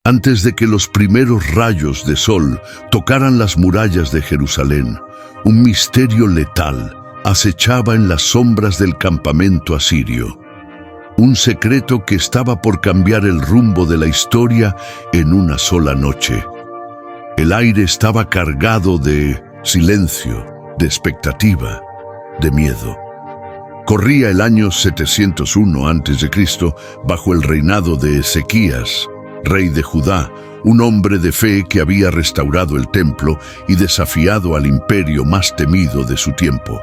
Antes de que los primeros rayos de sol tocaran las murallas de Jerusalén, un misterio letal acechaba en las sombras del campamento asirio. Un secreto que estaba por cambiar el rumbo de la historia en una sola noche. El aire estaba cargado de silencio, de expectativa, de miedo. Corría el año 701 a.C. bajo el reinado de Ezequías, rey de Judá, un hombre de fe que había restaurado el templo y desafiado al imperio más temido de su tiempo.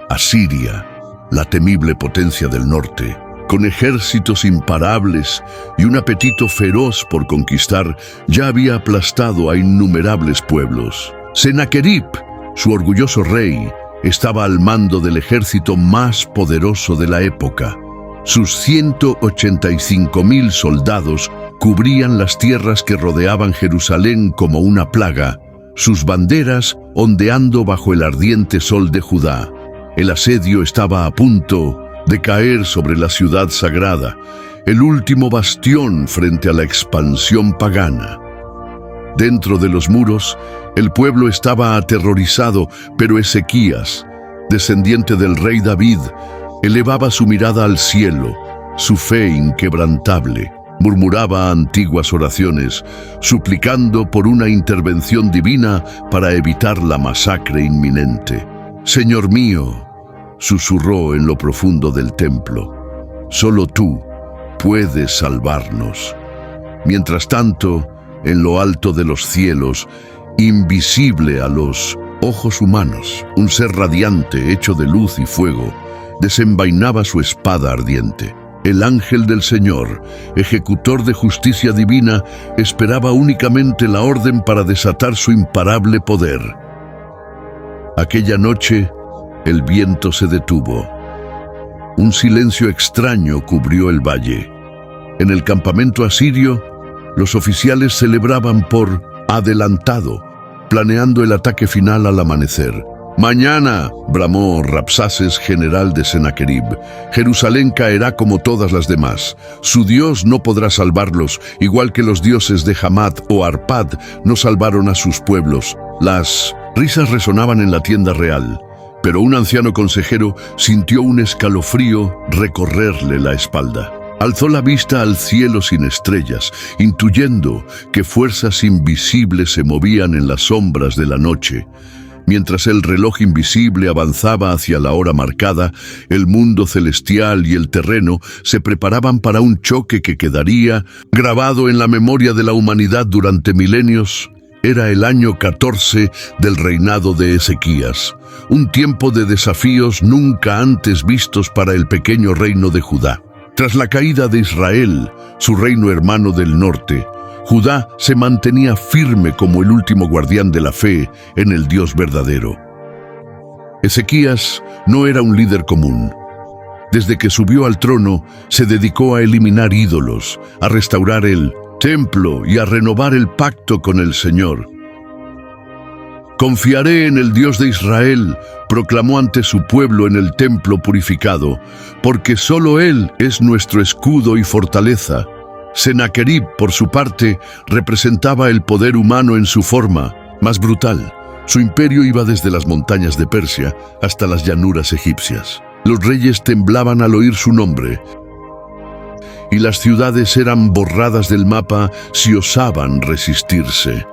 Asiria, la temible potencia del norte, con ejércitos imparables y un apetito feroz por conquistar, ya había aplastado a innumerables pueblos. Sennacherib, su orgulloso rey, estaba al mando del ejército más poderoso de la época. Sus 185.000 soldados cubrían las tierras que rodeaban Jerusalén como una plaga, sus banderas ondeando bajo el ardiente sol de Judá. El asedio estaba a punto de caer sobre la ciudad sagrada, el último bastión frente a la expansión pagana. Dentro de los muros, el pueblo estaba aterrorizado, pero Ezequías, descendiente del rey David, elevaba su mirada al cielo, su fe inquebrantable. Murmuraba antiguas oraciones, suplicando por una intervención divina para evitar la masacre inminente. «Señor mío», susurró en lo profundo del templo, «solo tú puedes salvarnos». Mientras tanto, en lo alto de los cielos, invisible a los ojos humanos, un ser radiante hecho de luz y fuego, desenvainaba su espada ardiente. El ángel del Señor, ejecutor de justicia divina, esperaba únicamente la orden para desatar su imparable poder. Aquella noche, el viento se detuvo. Un silencio extraño cubrió el valle. En el campamento asirio, los oficiales celebraban por adelantado, planeando el ataque final al amanecer. «Mañana», bramó Rabsaces, general de Sennacherib, «Jerusalén caerá como todas las demás. Su Dios no podrá salvarlos, igual que los dioses de Hamat o Arpad no salvaron a sus pueblos». Las risas resonaban en la tienda real, pero un anciano consejero sintió un escalofrío recorrerle la espalda. Alzó la vista al cielo sin estrellas, intuyendo que fuerzas invisibles se movían en las sombras de la noche. Mientras el reloj invisible avanzaba hacia la hora marcada, el mundo celestial y el terreno se preparaban para un choque que quedaría grabado en la memoria de la humanidad durante milenios. Era el año 14 del reinado de Ezequías, un tiempo de desafíos nunca antes vistos para el pequeño reino de Judá. Tras la caída de Israel, su reino hermano del norte, Judá se mantenía firme como el último guardián de la fe en el Dios verdadero. Ezequías no era un líder común. Desde que subió al trono, se dedicó a eliminar ídolos, a restaurar el templo y a renovar el pacto con el Señor. «Confiaré en el Dios de Israel», proclamó ante su pueblo en el templo purificado, «porque solo Él es nuestro escudo y fortaleza». Sennacherib, por su parte, representaba el poder humano en su forma más brutal. Su imperio iba desde las montañas de Persia hasta las llanuras egipcias. Los reyes temblaban al oír su nombre, y las ciudades eran borradas del mapa si osaban resistirse.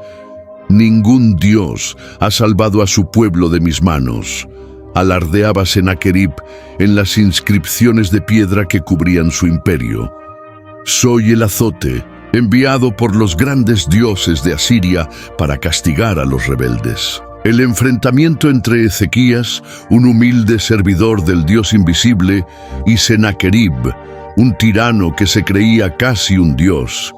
«Ningún Dios ha salvado a su pueblo de mis manos», alardeaba Sennacherib en las inscripciones de piedra que cubrían su imperio. «Soy el azote, enviado por los grandes dioses de Asiria para castigar a los rebeldes». El enfrentamiento entre Ezequías, un humilde servidor del Dios invisible, y Sennacherib, un tirano que se creía casi un dios,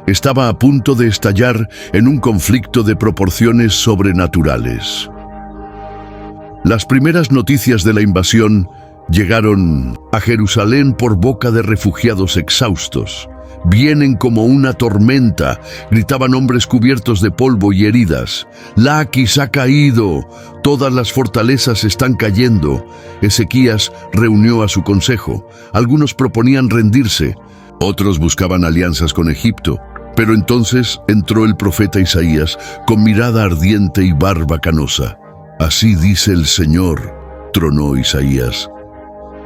estaba a punto de estallar en un conflicto de proporciones sobrenaturales. Las primeras noticias de la invasión llegaron a Jerusalén por boca de refugiados exhaustos. «Vienen como una tormenta», gritaban hombres cubiertos de polvo y heridas. «Laquis ha caído, todas las fortalezas están cayendo». Ezequías reunió a su consejo. Algunos proponían rendirse, otros buscaban alianzas con Egipto. Pero entonces entró el profeta Isaías con mirada ardiente y barba canosa. Así dice el Señor, tronó Isaías.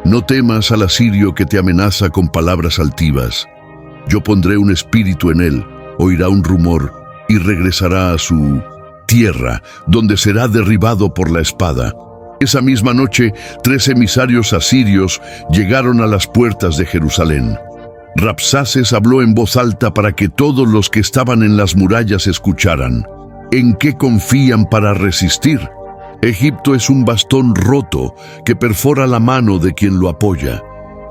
No temas al asirio que te amenaza con palabras altivas. Yo pondré un espíritu en él, oirá un rumor y regresará a su tierra, donde será derribado por la espada. Esa misma noche, 3 emisarios asirios llegaron a las puertas de Jerusalén. Rabsaces habló en voz alta para que todos los que estaban en las murallas escucharan. ¿En qué confían para resistir? Egipto es un bastón roto que perfora la mano de quien lo apoya.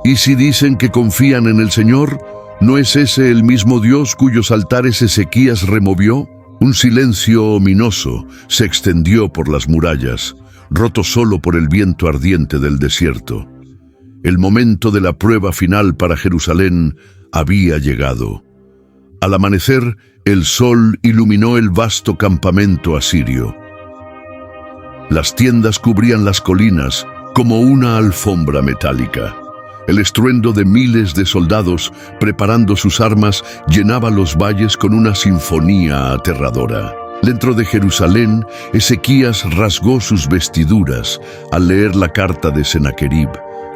Y si dicen que confían en el Señor, ¿no es ese el mismo Dios cuyos altares Ezequías removió? Un silencio ominoso se extendió por las murallas, roto solo por el viento ardiente del desierto. El momento de la prueba final para Jerusalén había llegado. Al amanecer, el sol iluminó el vasto campamento asirio. Las tiendas cubrían las colinas como una alfombra metálica. El estruendo de miles de soldados preparando sus armas llenaba los valles con una sinfonía aterradora. Dentro de Jerusalén, Ezequías rasgó sus vestiduras al leer la carta de Sennacherib,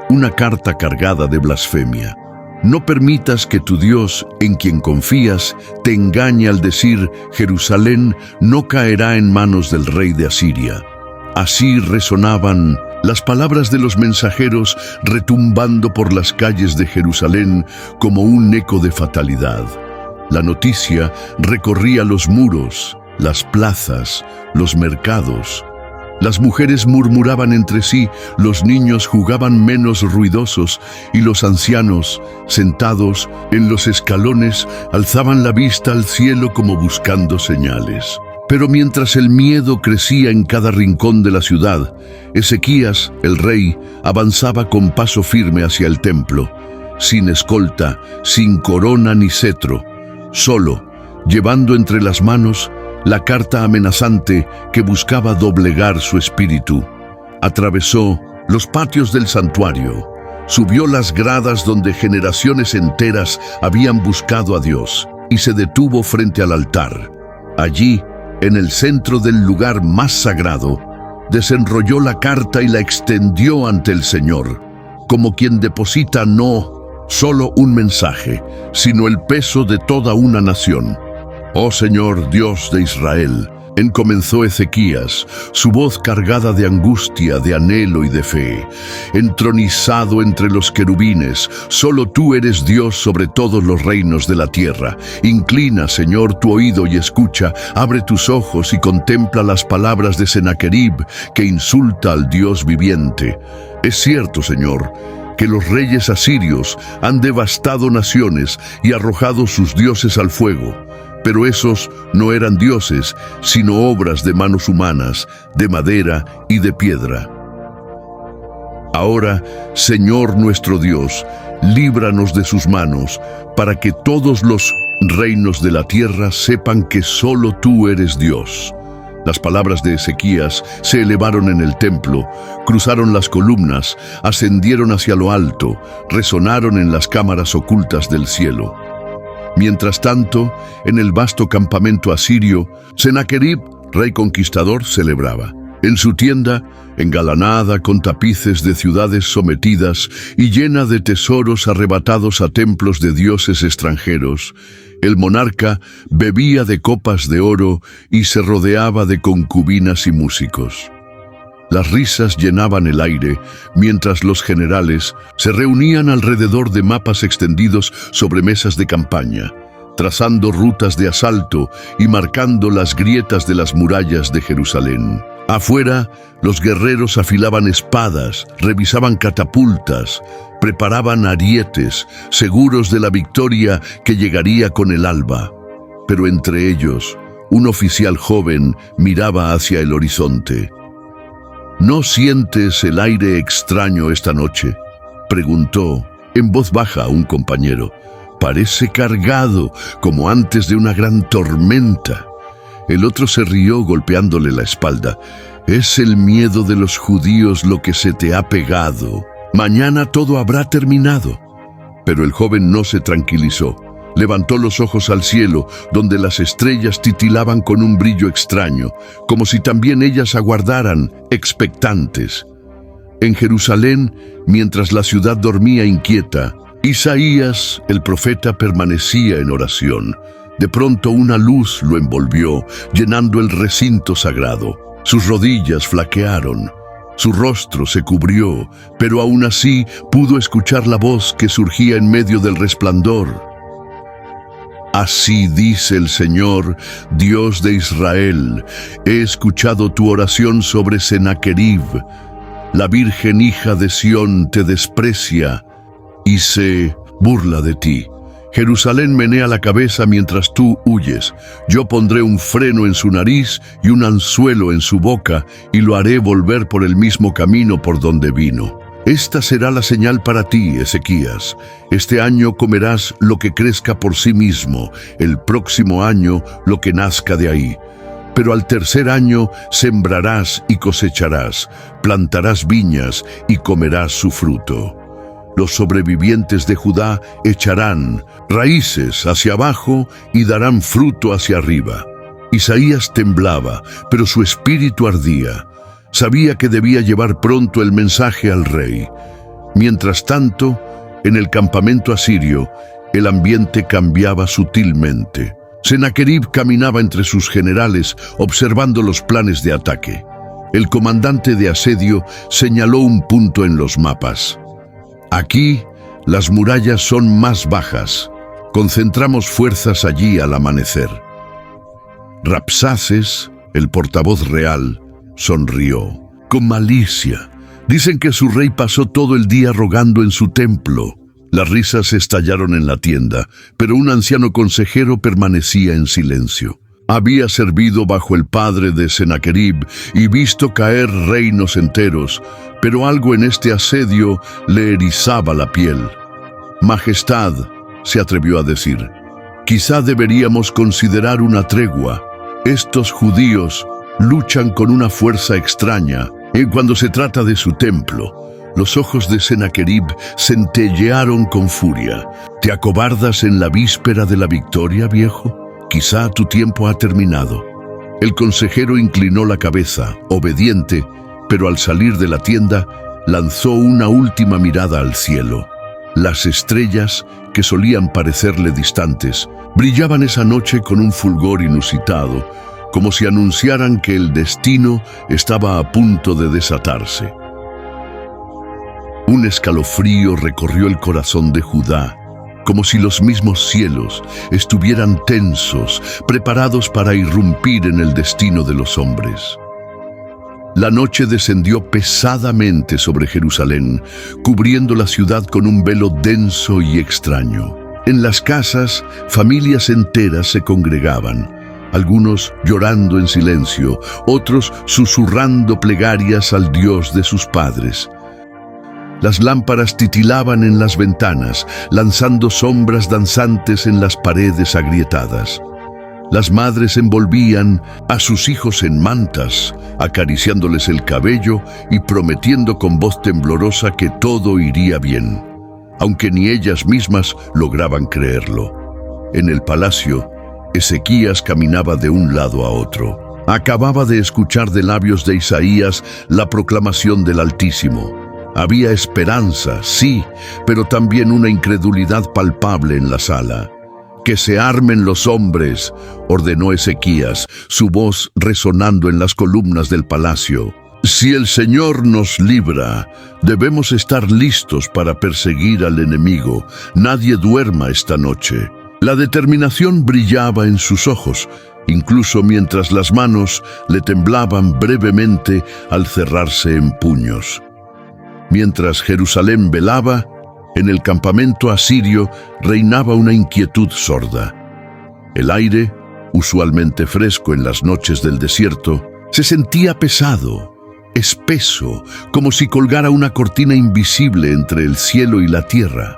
una carta cargada de blasfemia. No permitas que tu Dios, en quien confías, te engañe al decir: Jerusalén no caerá en manos del rey de Asiria. Así resonaban las palabras de los mensajeros retumbando por las calles de Jerusalén como un eco de fatalidad. La noticia recorría los muros, las plazas, los mercados. Las mujeres murmuraban entre sí, los niños jugaban menos ruidosos y los ancianos, sentados en los escalones, alzaban la vista al cielo como buscando señales. Pero mientras el miedo crecía en cada rincón de la ciudad, Ezequías, el rey, avanzaba con paso firme hacia el templo, sin escolta, sin corona ni cetro, solo, llevando entre las manos la carta amenazante que buscaba doblegar su espíritu. Atravesó los patios del santuario, subió las gradas donde generaciones enteras habían buscado a Dios y se detuvo frente al altar. Allí, en el centro del lugar más sagrado, desenrolló la carta y la extendió ante el Señor, como quien deposita no solo un mensaje, sino el peso de toda una nación. «Oh Señor, Dios de Israel», comenzó Ezequías, su voz cargada de angustia, de anhelo y de fe. «Entronizado entre los querubines, solo tú eres Dios sobre todos los reinos de la tierra. Inclina, Señor, tu oído y escucha, abre tus ojos y contempla las palabras de Sennacherib, que insulta al Dios viviente. Es cierto, Señor, que los reyes asirios han devastado naciones y arrojado sus dioses al fuego. Pero esos no eran dioses, sino obras de manos humanas, de madera y de piedra. Ahora, Señor nuestro Dios, líbranos de sus manos, para que todos los reinos de la tierra sepan que solo tú eres Dios». Las palabras de Ezequías se elevaron en el templo, cruzaron las columnas, ascendieron hacia lo alto, resonaron en las cámaras ocultas del cielo. Mientras tanto, en el vasto campamento asirio, Sennacherib, rey conquistador, celebraba. En su tienda, engalanada con tapices de ciudades sometidas y llena de tesoros arrebatados a templos de dioses extranjeros, el monarca bebía de copas de oro y se rodeaba de concubinas y músicos. Las risas llenaban el aire, mientras los generales se reunían alrededor de mapas extendidos sobre mesas de campaña, trazando rutas de asalto y marcando las grietas de las murallas de Jerusalén. Afuera, los guerreros afilaban espadas, revisaban catapultas, preparaban arietes, seguros de la victoria que llegaría con el alba. Pero entre ellos, un oficial joven miraba hacia el horizonte. «¿No sientes el aire extraño esta noche?», preguntó en voz baja a un compañero. «Parece cargado, como antes de una gran tormenta». El otro se rió golpeándole la espalda. «Es el miedo de los judíos lo que se te ha pegado. Mañana todo habrá terminado». Pero el joven no se tranquilizó. Levantó los ojos al cielo, donde las estrellas titilaban con un brillo extraño, como si también ellas aguardaran, expectantes. En Jerusalén, mientras la ciudad dormía inquieta, Isaías, el profeta, permanecía en oración. De pronto una luz lo envolvió, llenando el recinto sagrado. Sus rodillas flaquearon, su rostro se cubrió, pero aún así pudo escuchar la voz que surgía en medio del resplandor. Así dice el Señor, Dios de Israel: he escuchado tu oración sobre Sennacherib. La Virgen hija de Sión te desprecia y se burla de ti. Jerusalén menea la cabeza mientras tú huyes. Yo pondré un freno en su nariz y un anzuelo en su boca, y lo haré volver por el mismo camino por donde vino. Esta será la señal para ti, Ezequías. Este año comerás lo que crezca por sí mismo, el próximo año lo que nazca de ahí. Pero al tercer año sembrarás y cosecharás, plantarás viñas y comerás su fruto. Los sobrevivientes de Judá echarán raíces hacia abajo y darán fruto hacia arriba. Isaías temblaba, pero su espíritu ardía. Sabía que debía llevar pronto el mensaje al rey. Mientras tanto, en el campamento asirio, el ambiente cambiaba sutilmente. Sennacherib caminaba entre sus generales, observando los planes de ataque. El comandante de asedio señaló un punto en los mapas. Aquí, las murallas son más bajas. Concentramos fuerzas allí al amanecer. Rabsaces, el portavoz real, sonrió. Con malicia. Dicen que su rey pasó todo el día rogando en su templo. Las risas estallaron en la tienda, pero un anciano consejero permanecía en silencio. Había servido bajo el padre de Sennacherib y visto caer reinos enteros, pero algo en este asedio le erizaba la piel. Majestad, se atrevió a decir, quizá deberíamos considerar una tregua. Estos judíos luchan con una fuerza extraña. Cuando se trata de su templo, los ojos de Sennacherib centellearon con furia. ¿Te acobardas en la víspera de la victoria, viejo? Quizá tu tiempo ha terminado. El consejero inclinó la cabeza, obediente, pero al salir de la tienda, lanzó una última mirada al cielo. Las estrellas, que solían parecerle distantes, brillaban esa noche con un fulgor inusitado, como si anunciaran que el destino estaba a punto de desatarse. Un escalofrío recorrió el corazón de Judá, como si los mismos cielos estuvieran tensos, preparados para irrumpir en el destino de los hombres. La noche descendió pesadamente sobre Jerusalén, cubriendo la ciudad con un velo denso y extraño. En las casas, familias enteras se congregaban, algunos llorando en silencio, otros susurrando plegarias al Dios de sus padres. Las lámparas titilaban en las ventanas, lanzando sombras danzantes en las paredes agrietadas. Las madres envolvían a sus hijos en mantas, acariciándoles el cabello y prometiendo con voz temblorosa que todo iría bien, aunque ni ellas mismas lograban creerlo. En el palacio, Ezequías caminaba de un lado a otro. Acababa de escuchar de labios de Isaías la proclamación del Altísimo. Había esperanza, sí, pero también una incredulidad palpable en la sala. «Que se armen los hombres», ordenó Ezequías, su voz resonando en las columnas del palacio. «Si el Señor nos libra, debemos estar listos para perseguir al enemigo. Nadie duerma esta noche». La determinación brillaba en sus ojos, incluso mientras las manos le temblaban brevemente al cerrarse en puños. Mientras Jerusalén velaba, en el campamento asirio reinaba una inquietud sorda. El aire, usualmente fresco en las noches del desierto, se sentía pesado, espeso, como si colgara una cortina invisible entre el cielo y la tierra.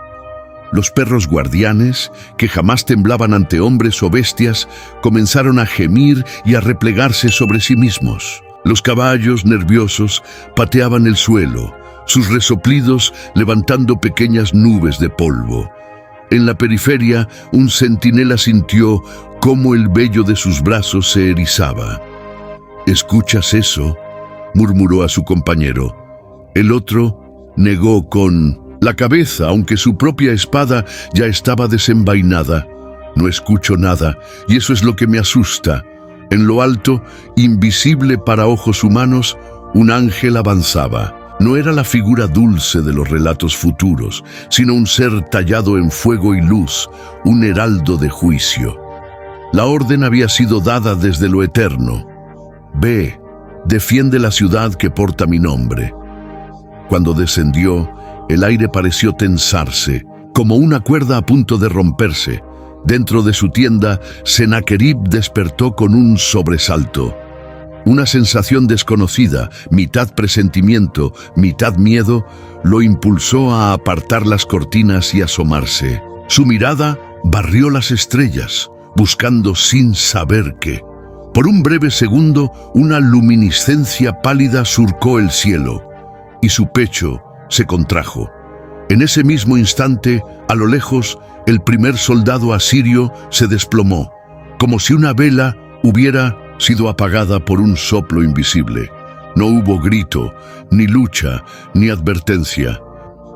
Los perros guardianes, que jamás temblaban ante hombres o bestias, comenzaron a gemir y a replegarse sobre sí mismos. Los caballos, nerviosos, pateaban el suelo, sus resoplidos levantando pequeñas nubes de polvo. En la periferia, un centinela sintió cómo el vello de sus brazos se erizaba. «¿Escuchas eso?», murmuró a su compañero. El otro negó con la cabeza, aunque su propia espada ya estaba desenvainada. «No escucho nada, y eso es lo que me asusta». En lo alto, invisible para ojos humanos, un ángel avanzaba. No era la figura dulce de los relatos futuros, sino un ser tallado en fuego y luz, un heraldo de juicio. La orden había sido dada desde lo eterno. «Ve, defiende la ciudad que porta mi nombre». Cuando descendió, el aire pareció tensarse, como una cuerda a punto de romperse. Dentro de su tienda, Sennacherib despertó con un sobresalto. Una sensación desconocida, mitad presentimiento, mitad miedo, lo impulsó a apartar las cortinas y asomarse. Su mirada barrió las estrellas, buscando sin saber qué. Por un breve segundo, una luminiscencia pálida surcó el cielo, y su pecho se contrajo. En ese mismo instante, a lo lejos, el primer soldado asirio se desplomó, como si una vela hubiera sido apagada por un soplo invisible. No hubo grito, ni lucha, ni advertencia.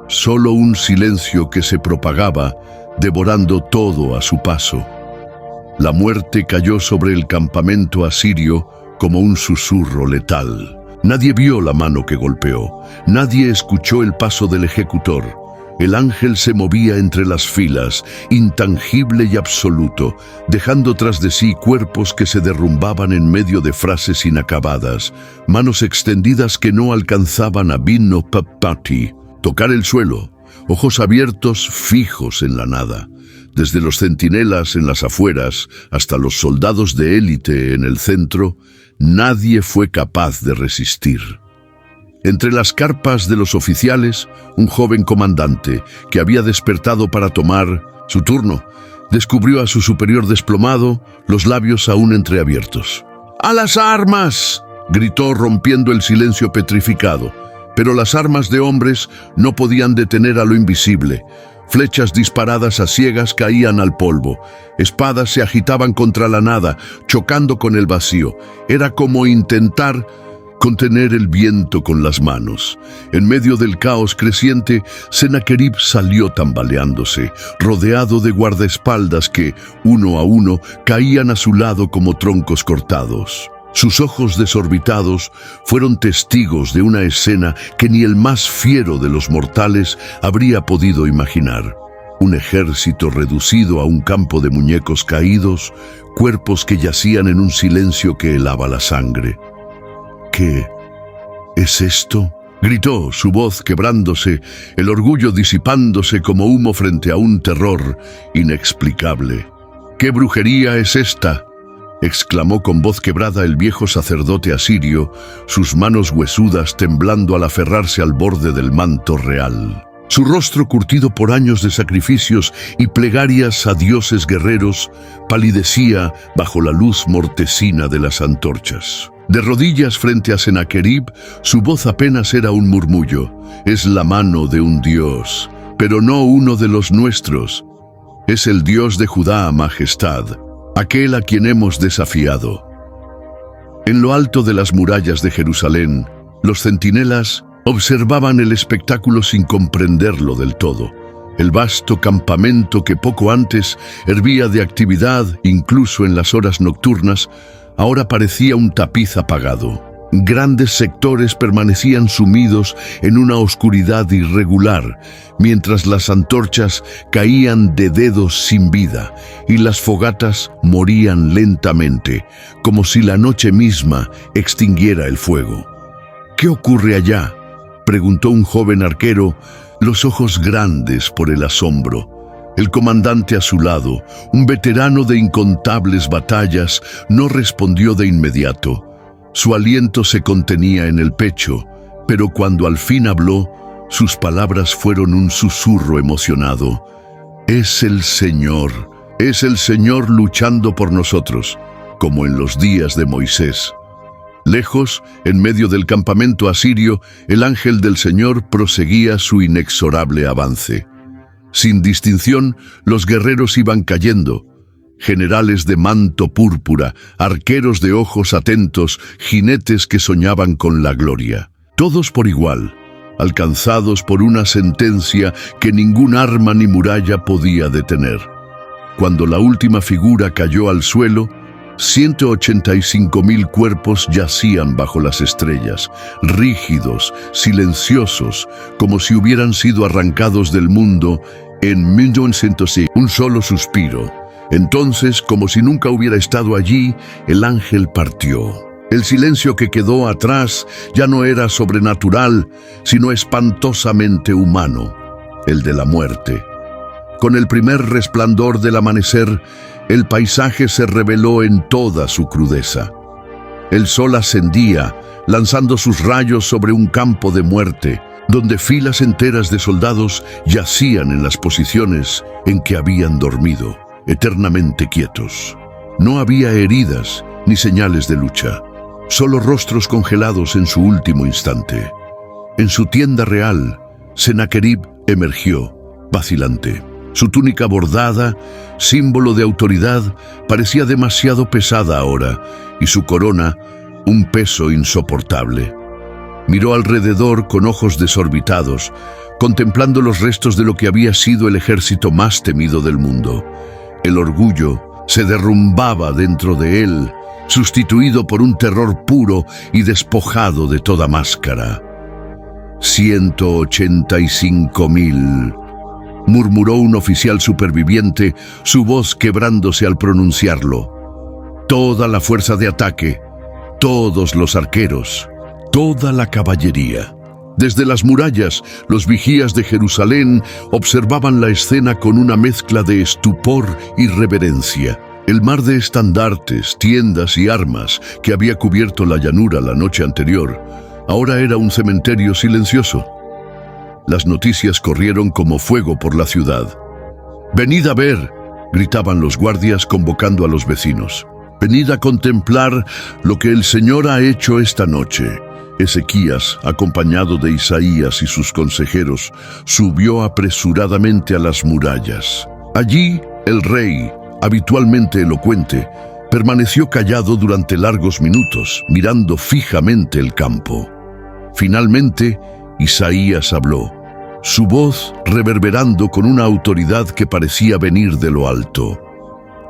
Solo un silencio que se propagaba, devorando todo a su paso. La muerte cayó sobre el campamento asirio como un susurro letal. Nadie vio la mano que golpeó, nadie escuchó el paso del ejecutor. El ángel se movía entre las filas, intangible y absoluto, dejando tras de sí cuerpos que se derrumbaban en medio de frases inacabadas, manos extendidas que no alcanzaban a Binno Papati, tocar el suelo, ojos abiertos fijos en la nada. Desde los centinelas en las afueras hasta los soldados de élite en el centro, nadie fue capaz de resistir. Entre las carpas de los oficiales, un joven comandante, que había despertado para tomar su turno, descubrió a su superior desplomado, los labios aún entreabiertos. «¡A las armas!», gritó rompiendo el silencio petrificado. Pero las armas de hombres no podían detener a lo invisible. Flechas disparadas a ciegas caían al polvo. Espadas se agitaban contra la nada, chocando con el vacío. Era como intentar contener el viento con las manos. En medio del caos creciente, Sennacherib salió tambaleándose, rodeado de guardaespaldas que, uno a uno, caían a su lado como troncos cortados. Sus ojos desorbitados fueron testigos de una escena que ni el más fiero de los mortales habría podido imaginar. Un ejército reducido a un campo de muñecos caídos, cuerpos que yacían en un silencio que helaba la sangre. «¿Qué es esto?», gritó, su voz quebrándose, el orgullo disipándose como humo frente a un terror inexplicable. «¿Qué brujería es esta?», exclamó con voz quebrada el viejo sacerdote asirio, sus manos huesudas temblando al aferrarse al borde del manto real. Su rostro curtido por años de sacrificios y plegarias a dioses guerreros palidecía bajo la luz mortecina de las antorchas. De rodillas frente a Sennacherib, su voz apenas era un murmullo. «Es la mano de un dios, pero no uno de los nuestros. Es el Dios de Judá, majestad, aquel a quien hemos desafiado». En lo alto de las murallas de Jerusalén, los centinelas observaban el espectáculo sin comprenderlo del todo. El vasto campamento que poco antes hervía de actividad, incluso en las horas nocturnas, ahora parecía un tapiz apagado. Grandes sectores permanecían sumidos en una oscuridad irregular, mientras las antorchas caían de dedos sin vida y las fogatas morían lentamente, como si la noche misma extinguiera el fuego. «¿Qué ocurre allá?», preguntó un joven arquero, los ojos grandes por el asombro. El comandante a su lado, un veterano de incontables batallas, no respondió de inmediato. Su aliento se contenía en el pecho, pero cuando al fin habló, sus palabras fueron un susurro emocionado. «Es el Señor luchando por nosotros, como en los días de Moisés». Lejos, en medio del campamento asirio, el ángel del Señor proseguía su inexorable avance. Sin distinción, los guerreros iban cayendo. Generales de manto púrpura, arqueros de ojos atentos, jinetes que soñaban con la gloria. Todos por igual, alcanzados por una sentencia que ningún arma ni muralla podía detener. Cuando la última figura cayó al suelo, 185.000 cuerpos yacían bajo las estrellas, rígidos, silenciosos, como si hubieran sido arrancados del mundo en 1906. Un solo suspiro. Entonces, como si nunca hubiera estado allí, el ángel partió. El silencio que quedó atrás ya no era sobrenatural, sino espantosamente humano, el de la muerte. Con el primer resplandor del amanecer, el paisaje se reveló en toda su crudeza. El sol ascendía, lanzando sus rayos sobre un campo de muerte, donde filas enteras de soldados yacían en las posiciones en que habían dormido, eternamente quietos. No había heridas ni señales de lucha, solo rostros congelados en su último instante. En su tienda real, Sennacherib emergió, vacilante. Su túnica bordada, símbolo de autoridad, parecía demasiado pesada ahora, y su corona, un peso insoportable. Miró alrededor con ojos desorbitados, contemplando los restos de lo que había sido el ejército más temido del mundo. El orgullo se derrumbaba dentro de él, sustituido por un terror puro y despojado de toda máscara. 185.000, murmuró un oficial superviviente, su voz quebrándose al pronunciarlo. Toda la fuerza de ataque, todos los arqueros, toda la caballería. Desde las murallas, los vigías de Jerusalén observaban la escena con una mezcla de estupor y reverencia. El mar de estandartes, tiendas y armas que había cubierto la llanura la noche anterior, ahora era un cementerio silencioso. Las noticias corrieron como fuego por la ciudad. «Venid a ver», gritaban los guardias convocando a los vecinos. «Venid a contemplar lo que el Señor ha hecho esta noche». Ezequías, acompañado de Isaías y sus consejeros, subió apresuradamente a las murallas. Allí, el rey, habitualmente elocuente, permaneció callado durante largos minutos, mirando fijamente el campo. Finalmente, Isaías habló, su voz reverberando con una autoridad que parecía venir de lo alto.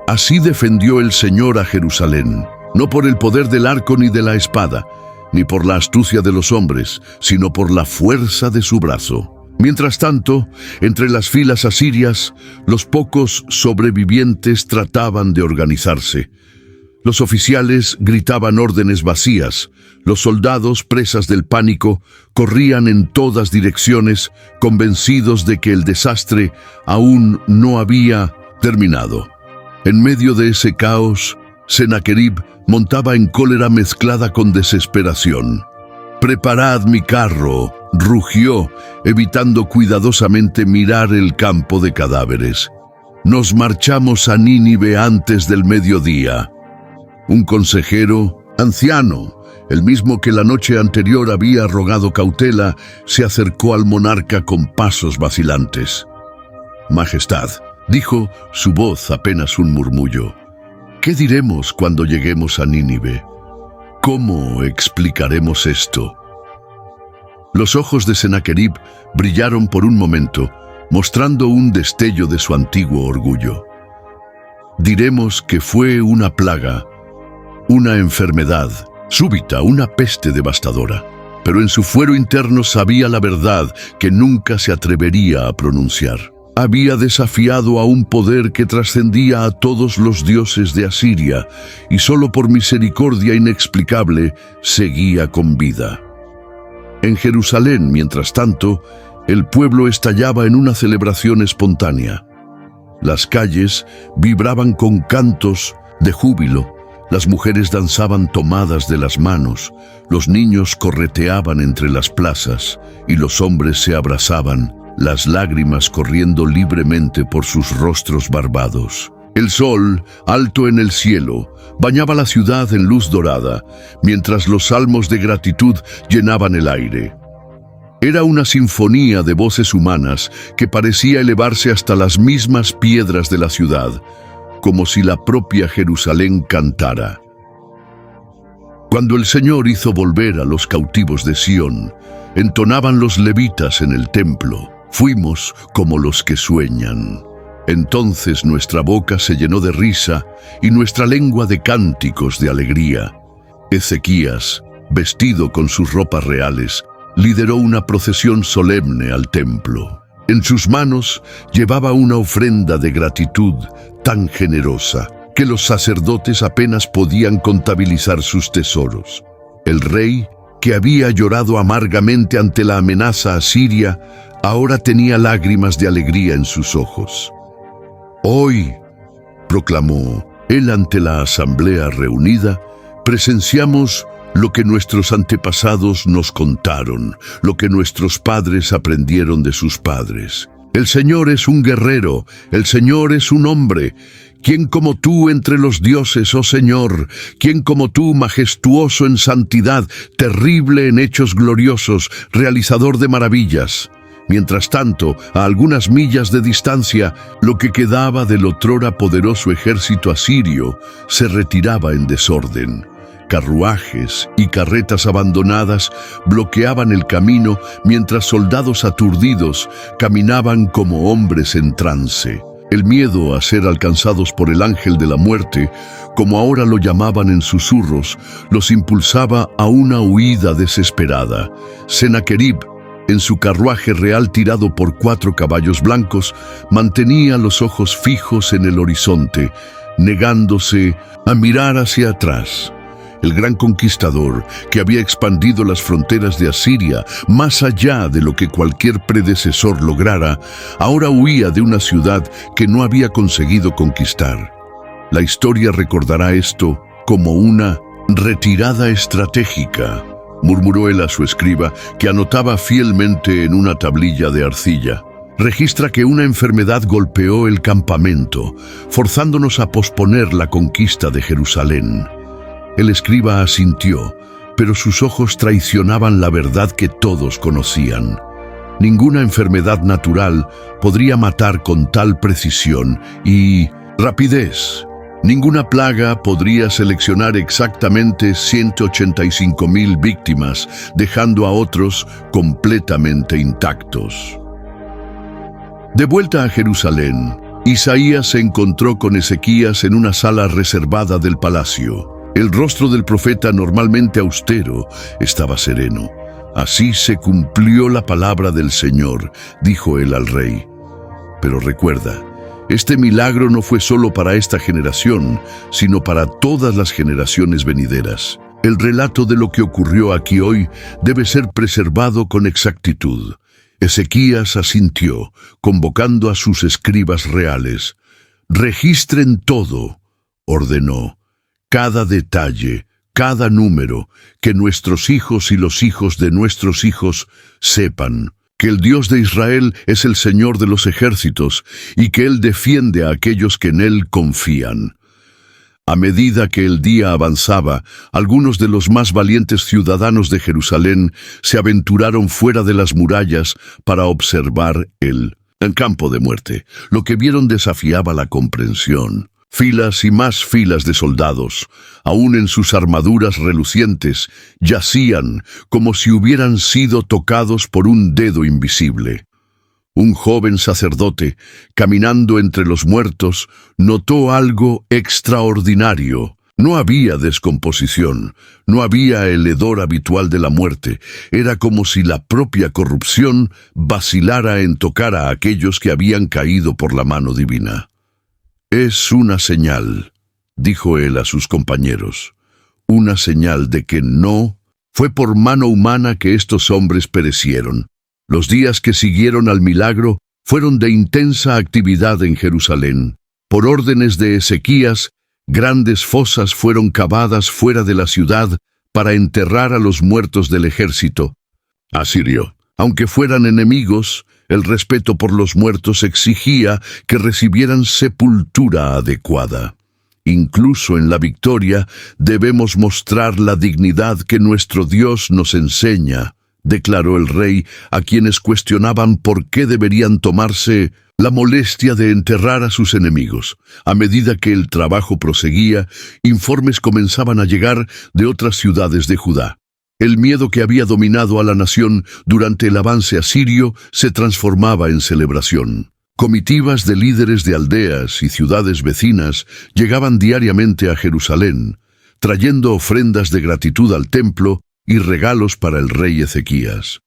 Así defendió el Señor a Jerusalén, no por el poder del arco ni de la espada, ni por la astucia de los hombres, sino por la fuerza de su brazo. Mientras tanto, entre las filas asirias, los pocos sobrevivientes trataban de organizarse. Los oficiales gritaban órdenes vacías, los soldados, presas del pánico, corrían en todas direcciones, convencidos de que el desastre aún no había terminado. En medio de ese caos, Sennacherib montaba en cólera mezclada con desesperación. «Preparad mi carro», rugió, evitando cuidadosamente mirar el campo de cadáveres. «Nos marchamos a Nínive antes del mediodía». Un consejero, anciano, el mismo que la noche anterior había rogado cautela, se acercó al monarca con pasos vacilantes. «Majestad», dijo, su voz apenas un murmullo, «¿qué diremos cuando lleguemos a Nínive? ¿Cómo explicaremos esto?» Los ojos de Sennacherib brillaron por un momento, mostrando un destello de su antiguo orgullo. «Diremos que fue una plaga, una enfermedad súbita, una peste devastadora». Pero en su fuero interno sabía la verdad que nunca se atrevería a pronunciar. Había desafiado a un poder que trascendía a todos los dioses de Asiria y solo por misericordia inexplicable seguía con vida. En Jerusalén, mientras tanto, el pueblo estallaba en una celebración espontánea. Las calles vibraban con cantos de júbilo, las mujeres danzaban tomadas de las manos, los niños correteaban entre las plazas y los hombres se abrazaban, las lágrimas corriendo libremente por sus rostros barbados. El sol, alto en el cielo, bañaba la ciudad en luz dorada, mientras los salmos de gratitud llenaban el aire. Era una sinfonía de voces humanas que parecía elevarse hasta las mismas piedras de la ciudad, como si la propia Jerusalén cantara. Cuando el Señor hizo volver a los cautivos de Sión, entonaban los levitas en el templo: fuimos como los que sueñan. Entonces nuestra boca se llenó de risa y nuestra lengua de cánticos de alegría. Ezequías, vestido con sus ropas reales, lideró una procesión solemne al templo. En sus manos llevaba una ofrenda de gratitud tan generosa que los sacerdotes apenas podían contabilizar sus tesoros. El rey, que había llorado amargamente ante la amenaza asiria, ahora tenía lágrimas de alegría en sus ojos. Hoy, proclamó él ante la asamblea reunida, presenciamos lo que nuestros antepasados nos contaron, lo que nuestros padres aprendieron de sus padres. El Señor es un guerrero, el Señor es un hombre. ¿Quién como tú entre los dioses, oh Señor? ¿Quién como tú, majestuoso en santidad, terrible en hechos gloriosos, realizador de maravillas? Mientras tanto, a algunas millas de distancia, lo que quedaba del otrora poderoso ejército asirio se retiraba en desorden. Carruajes y carretas abandonadas bloqueaban el camino mientras soldados aturdidos caminaban como hombres en trance. El miedo a ser alcanzados por el ángel de la muerte, como ahora lo llamaban en susurros, los impulsaba a una huida desesperada. Sennacherib, en su carruaje real tirado por 4 caballos blancos, mantenía los ojos fijos en el horizonte, negándose a mirar hacia atrás. El gran conquistador, que había expandido las fronteras de Asiria más allá de lo que cualquier predecesor lograra, ahora huía de una ciudad que no había conseguido conquistar. La historia recordará esto como una retirada estratégica, murmuró él a su escriba, que anotaba fielmente en una tablilla de arcilla. Registra que una enfermedad golpeó el campamento, forzándonos a posponer la conquista de Jerusalén. El escriba asintió, pero sus ojos traicionaban la verdad que todos conocían. Ninguna enfermedad natural podría matar con tal precisión y rapidez. Ninguna plaga podría seleccionar exactamente 185,000 víctimas, dejando a otros completamente intactos. De vuelta a Jerusalén, Isaías se encontró con Ezequías en una sala reservada del palacio. El rostro del profeta, normalmente austero, estaba sereno. Así se cumplió la palabra del Señor, dijo él al rey. Pero recuerda, este milagro no fue solo para esta generación, sino para todas las generaciones venideras. El relato de lo que ocurrió aquí hoy debe ser preservado con exactitud. Ezequías asintió, convocando a sus escribas reales. «Registren todo», ordenó. «Cada detalle, cada número, que nuestros hijos y los hijos de nuestros hijos sepan que el Dios de Israel es el Señor de los ejércitos y que Él defiende a aquellos que en Él confían». A medida que el día avanzaba, algunos de los más valientes ciudadanos de Jerusalén se aventuraron fuera de las murallas para observar el campo de muerte. Lo que vieron desafiaba la comprensión. Filas y más filas de soldados, aún en sus armaduras relucientes, yacían como si hubieran sido tocados por un dedo invisible. Un joven sacerdote, caminando entre los muertos, notó algo extraordinario. No había descomposición, no había el hedor habitual de la muerte. Era como si la propia corrupción vacilara en tocar a aquellos que habían caído por la mano divina. «Es una señal», dijo él a sus compañeros, «una señal de que no fue por mano humana que estos hombres perecieron». Los días que siguieron al milagro fueron de intensa actividad en Jerusalén. Por órdenes de Ezequías, grandes fosas fueron cavadas fuera de la ciudad para enterrar a los muertos del ejército asirio. Aunque fueran enemigos, el respeto por los muertos exigía que recibieran sepultura adecuada. Incluso en la victoria debemos mostrar la dignidad que nuestro Dios nos enseña, declaró el rey a quienes cuestionaban por qué deberían tomarse la molestia de enterrar a sus enemigos. A medida que el trabajo proseguía, informes comenzaban a llegar de otras ciudades de Judá. El miedo que había dominado a la nación durante el avance asirio se transformaba en celebración. Comitivas de líderes de aldeas y ciudades vecinas llegaban diariamente a Jerusalén, trayendo ofrendas de gratitud al templo y regalos para el rey Ezequías.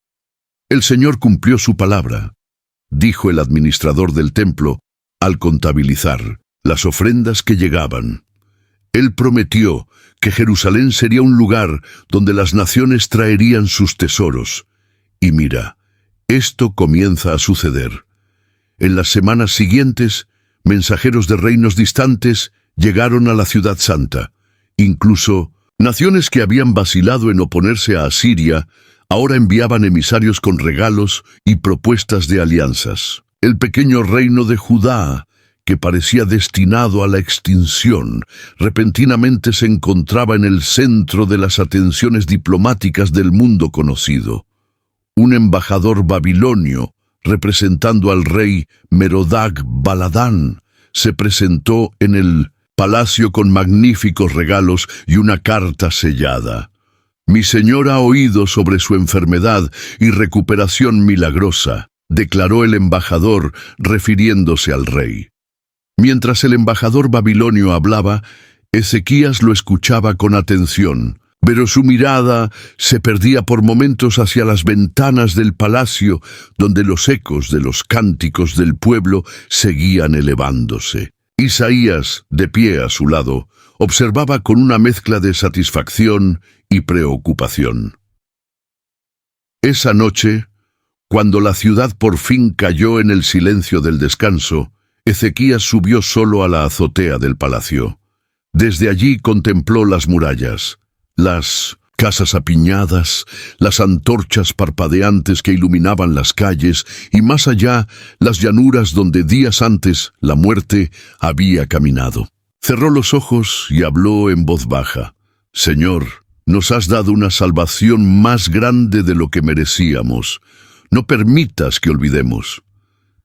El Señor cumplió su palabra, dijo el administrador del templo al contabilizar las ofrendas que llegaban. Él prometió que Jerusalén sería un lugar donde las naciones traerían sus tesoros. Y mira, esto comienza a suceder. En las semanas siguientes, mensajeros de reinos distantes llegaron a la ciudad santa. Incluso naciones que habían vacilado en oponerse a Asiria ahora enviaban emisarios con regalos y propuestas de alianzas. El pequeño reino de Judá, que parecía destinado a la extinción, repentinamente se encontraba en el centro de las atenciones diplomáticas del mundo conocido. Un embajador babilonio, representando al rey Merodach Baladán, se presentó en el palacio con magníficos regalos y una carta sellada. «Mi señor ha oído sobre su enfermedad y recuperación milagrosa», declaró el embajador refiriéndose al rey. Mientras el embajador babilonio hablaba, Ezequías lo escuchaba con atención, pero su mirada se perdía por momentos hacia las ventanas del palacio, donde los ecos de los cánticos del pueblo seguían elevándose. Isaías, de pie a su lado, observaba con una mezcla de satisfacción y preocupación. Esa noche, cuando la ciudad por fin cayó en el silencio del descanso, Ezequías subió solo a la azotea del palacio. Desde allí contempló las murallas, las casas apiñadas, las antorchas parpadeantes que iluminaban las calles y más allá las llanuras donde días antes la muerte había caminado. Cerró los ojos y habló en voz baja. «Señor, nos has dado una salvación más grande de lo que merecíamos. No permitas que olvidemos».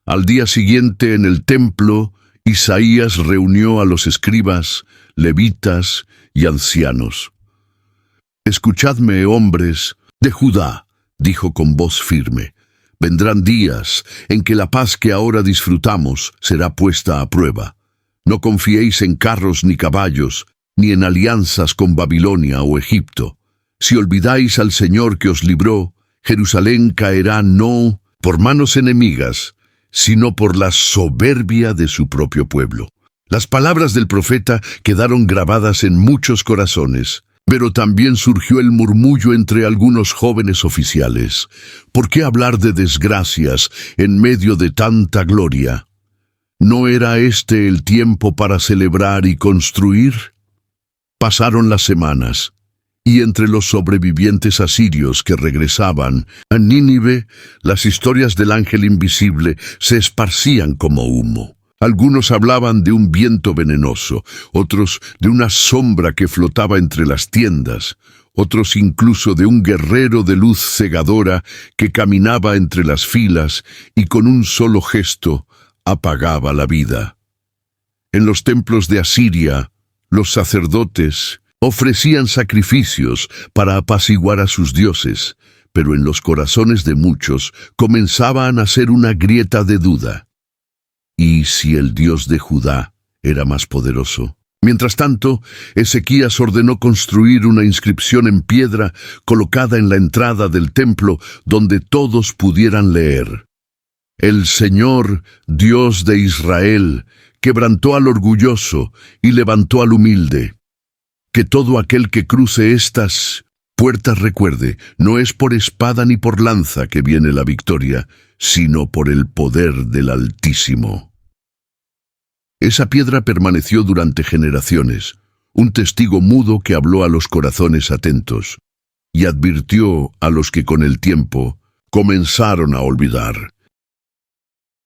Al día siguiente en el templo, Isaías reunió a los escribas, levitas y ancianos. «Escuchadme, hombres de Judá», dijo con voz firme. «Vendrán días en que la paz que ahora disfrutamos será puesta a prueba. No confiéis en carros ni caballos, ni en alianzas con Babilonia o Egipto. Si olvidáis al Señor que os libró, Jerusalén caerá no por manos enemigas, sino por la soberbia de su propio pueblo». Las palabras del profeta quedaron grabadas en muchos corazones, pero también surgió el murmullo entre algunos jóvenes oficiales. ¿Por qué hablar de desgracias en medio de tanta gloria? ¿No era este el tiempo para celebrar y construir? Pasaron las semanas, y entre los sobrevivientes asirios que regresaban a Nínive, las historias del ángel invisible se esparcían como humo. Algunos hablaban de un viento venenoso, otros de una sombra que flotaba entre las tiendas, otros incluso de un guerrero de luz cegadora que caminaba entre las filas y con un solo gesto apagaba la vida. En los templos de Asiria, los sacerdotes ofrecían sacrificios para apaciguar a sus dioses, pero en los corazones de muchos comenzaba a nacer una grieta de duda. ¿Y si el Dios de Judá era más poderoso? Mientras tanto, Ezequías ordenó construir una inscripción en piedra colocada en la entrada del templo donde todos pudieran leer: «El Señor, Dios de Israel, quebrantó al orgulloso y levantó al humilde. Que todo aquel que cruce estas puertas recuerde, no es por espada ni por lanza que viene la victoria, sino por el poder del Altísimo». Esa piedra permaneció durante generaciones, un testigo mudo que habló a los corazones atentos y advirtió a los que con el tiempo comenzaron a olvidar.